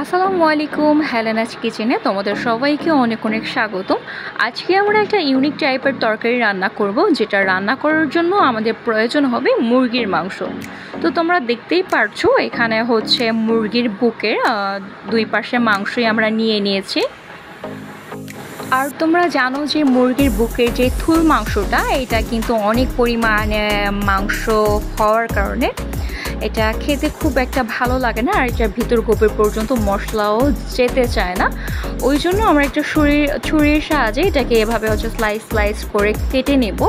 আসসালামু আলাইকুম, হেলেনাজ কিচেনে তোমাদের সবাইকে অনেক অনেক স্বাগতম। আজকে আমরা একটা ইউনিক টাইপের তরকারি রান্না করব, যেটা রান্না করার জন্য আমাদের প্রয়োজন হবে মুরগির মাংস। তো তোমরা দেখতেই পারছো এখানে হচ্ছে মুরগির বুকের দুই পাশে মাংসই আমরা নিয়ে নিয়েছি। আর তোমরা জানো যে মুরগির বুকের যে থুল মাংসটা, এটা কিন্তু অনেক পরিমাণে মাংস হওয়ার কারণে এটা খেতে খুব একটা ভালো লাগে না, আর এটার ভিতর গভীর পর্যন্ত মশলাও যেতে চায় না। ওই জন্য আমরা একটা ছুরির সাহায্যে এটাকে এভাবে হচ্ছে স্লাইস করে কেটে নেব।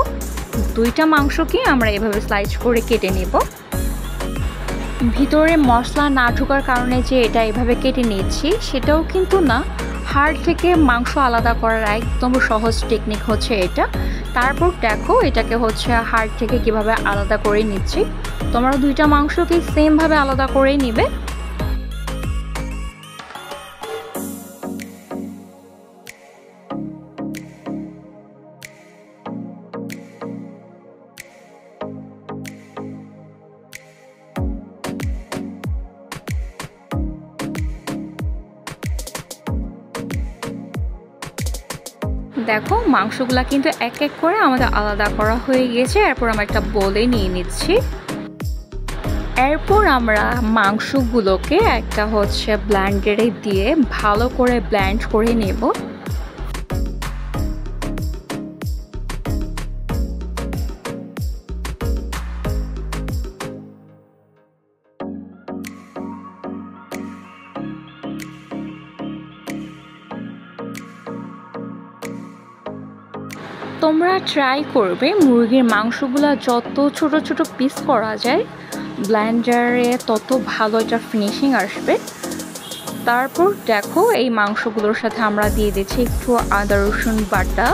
দুইটা মাংসকে আমরা এভাবে স্লাইস করে কেটে নেব। ভিতরে মশলা না ঢোকার কারণে যে এটা এভাবে কেটে নিচ্ছি সেটাও কিন্তু না, হাড় থেকে মাংস আলাদা করার একদম সহজ টেকনিক হচ্ছে এটা। তারপর দেখো এটাকে হচ্ছে হাড় থেকে কিভাবে আলাদা করে নিচ্ছি। তোমরা দুইটা মাংসকে সেমভাবে আলাদা করেই নিবে। দেখো মাংসগুলা কিন্তু এক এক করে আমাদের আলাদা করা হয়ে গেছে। এরপর আমরা একটা বোলে নিয়ে নিচ্ছি। এরপর আমরা মাংসগুলোকে একটা হচ্ছে ব্লেন্ডারে দিয়ে ভালো করে ব্লেন্ড করে নেব। তোমরা ট্রাই করবে মুরগির মাংসগুলো যত ছোট ছোট পিস করা যায় ব্লেন্ডারে তত ভালো একটা ফিনিশিং আসবে। তারপর দেখো এই মাংসগুলোর সাথে আমরা দিয়ে দিচ্ছি একটু আদা রসুন বাটা।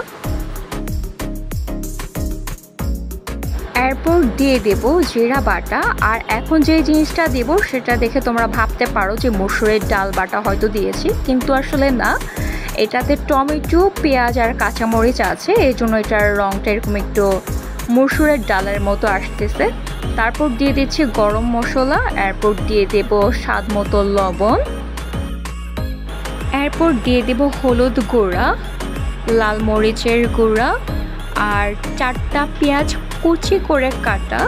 এরপর দিয়ে দেব জিরা বাটা। আর এখন যে জিনিসটা দেব সেটা দেখে তোমরা ভাবতে পারো যে মসুরের ডাল বাটা হয়তো দিয়েছি, কিন্তু আসলে না, এটাতে টমেটো, পেঁয়াজ আর কাঁচামরিচ আছে, এই জন্য এটার রঙটা এরকম একটু মসুরের ডালের মতো আসতেছে। তারপর দিয়ে দিচ্ছি গরম মশলা। এরপর দিয়ে দেব স্বাদ মতো লবণ। এরপর দিয়ে দেব হলুদ গুঁড়া, লাল মরিচের গুঁড়া আর 4টা পেঁয়াজ কুচি করে কাটা।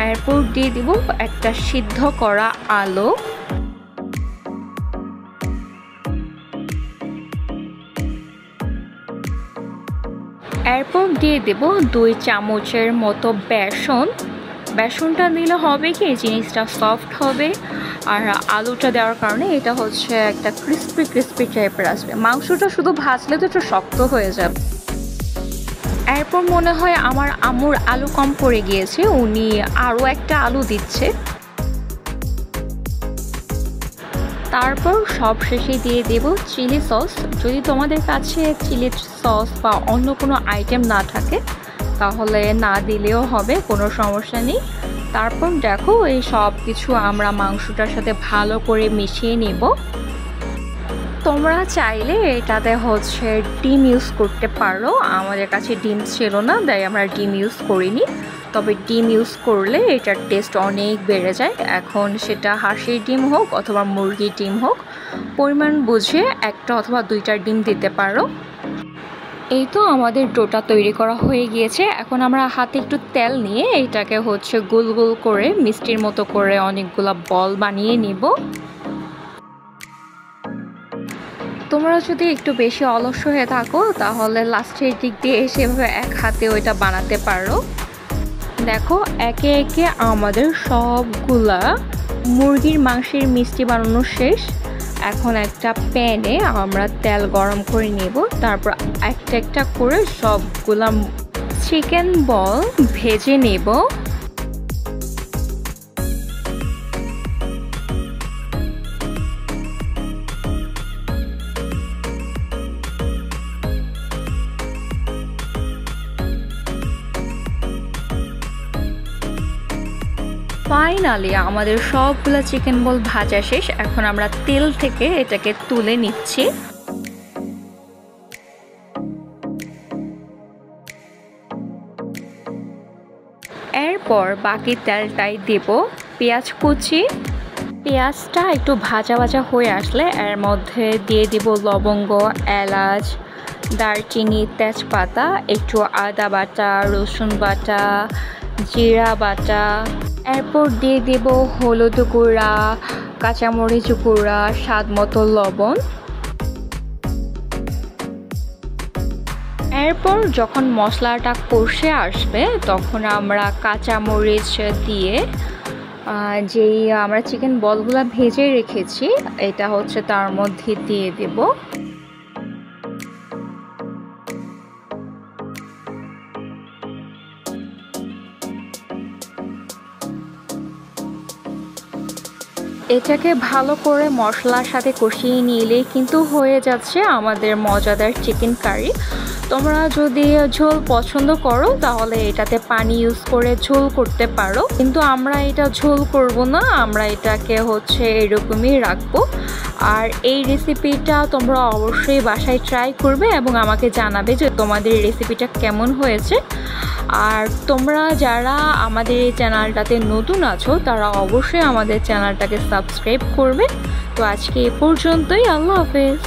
এরপর দিয়ে দেব একটা সিদ্ধ করা আলু। এরপর দিয়ে দেব 2 চামচের মতো বেসন। বেসনটা দিলে হবে কি জিনিসটা সফট হবে, আর আলুটা দেওয়ার কারণে এটা হচ্ছে একটা ক্রিস্পি টাইপের আসবে। মাংসটা শুধু ভাজলে তো একটু শক্ত হয়ে যাবে। এরপর মনে হয় আমার আম্মুর আলু কম পড়ে গিয়েছে, উনি আরও একটা আলু দিচ্ছে। তারপর সব শেষে দিয়ে দেব চিলি সস। যদি তোমাদের কাছে চিলি সস বা অন্য কোনো আইটেম না থাকে তাহলে না দিলেও হবে, কোনো সমস্যা নেই। তারপর দেখো এই সব কিছু আমরা মাংসটার সাথে ভালো করে মিশিয়ে নেব। তোমরা চাইলে এটাতে হচ্ছে ডিম ইউজ করতে পারো। আমাদের কাছে ডিম ছিল না, তাই আমরা ডিম ইউজ করিনি। তবে ডিম ইউজ করলে এটার টেস্ট অনেক বেড়ে যায়। এখন সেটা হাঁসের ডিম হোক অথবা মুরগির ডিম হোক, পরিমাণ বুঝে 1টা অথবা 2টা ডিম দিতে পারো। এই তো আমাদের ডোটা তৈরি করা হয়ে গিয়েছে। এখন আমরা হাতে একটু তেল নিয়ে এটাকে হচ্ছে গোল গোল করে মিষ্টির মতো করে অনেকগুলো বল বানিয়ে নিব। তোমরা যদি একটু বেশি অলস হয়ে থাকো তাহলে লাস্টের দিক দিয়ে সেভাবে এক হাতে ওইটা বানাতে পারো। দেখো একে একে আমাদের সবগুলা মুরগির মাংসের মিষ্টি বানানো শেষ। এখন একটা প্যানে আমরা তেল গরম করে নেব। তারপর একটা একটা করে সবগুলা চিকেন বল ভেজে নেব। ফাইনালি আমাদের সবগুলা চিকেন বল ভাজা শেষ। এখন আমরা তেল থেকে এটাকে তুলে নিচ্ছি। এরপর বাকি তেলটাই দেব পেঁয়াজ কুচি, পেঁয়াজটা একটু ভাজা ভাজা হয়ে আসলে এর মধ্যে দিয়ে দিব লবঙ্গ, এলাচ, দারচিনি, তেজপাতা, একটু আদা বাটা, রসুন বাটা, জিরা বাটা, এরপর দিয়ে দেব হলুদ গুঁড়া, কাঁচামরিচ গুঁড়া, স্বাদ মতো লবণ। এরপর যখন মশলাটা কষে আসবে তখন আমরা কাঁচামরিচ দিয়ে যেই আমরা চিকেন বলগুলো ভেজে রেখেছি এটা হচ্ছে তার মধ্যে দিয়ে দেব। এটাকে ভালো করে মশলার সাথে কষিয়ে নিলেই কিন্তু হয়ে যাচ্ছে আমাদের মজাদার চিকেন কারি। তোমরা যদি ঝোল পছন্দ করো তাহলে এটাতে পানি ইউজ করে ঝোল করতে পারো, কিন্তু আমরা এটা ঝোল করব না, আমরা এটাকে হচ্ছে এরকমই রাখবো। আর এই রেসিপিটা তোমরা অবশ্যই বাসায় ট্রাই করবে এবং আমাকে জানাবে যে তোমাদের রেসিপিটা কেমন হয়েছে। আর তোমরা যারা আমাদের এই চ্যানেলটাতে নতুন আছো তারা অবশ্যই আমাদের চ্যানেলটাকে সাবস্ক্রাইব করবে। তো আজকে এ পর্যন্তই, আল্লাহ হাফেজ।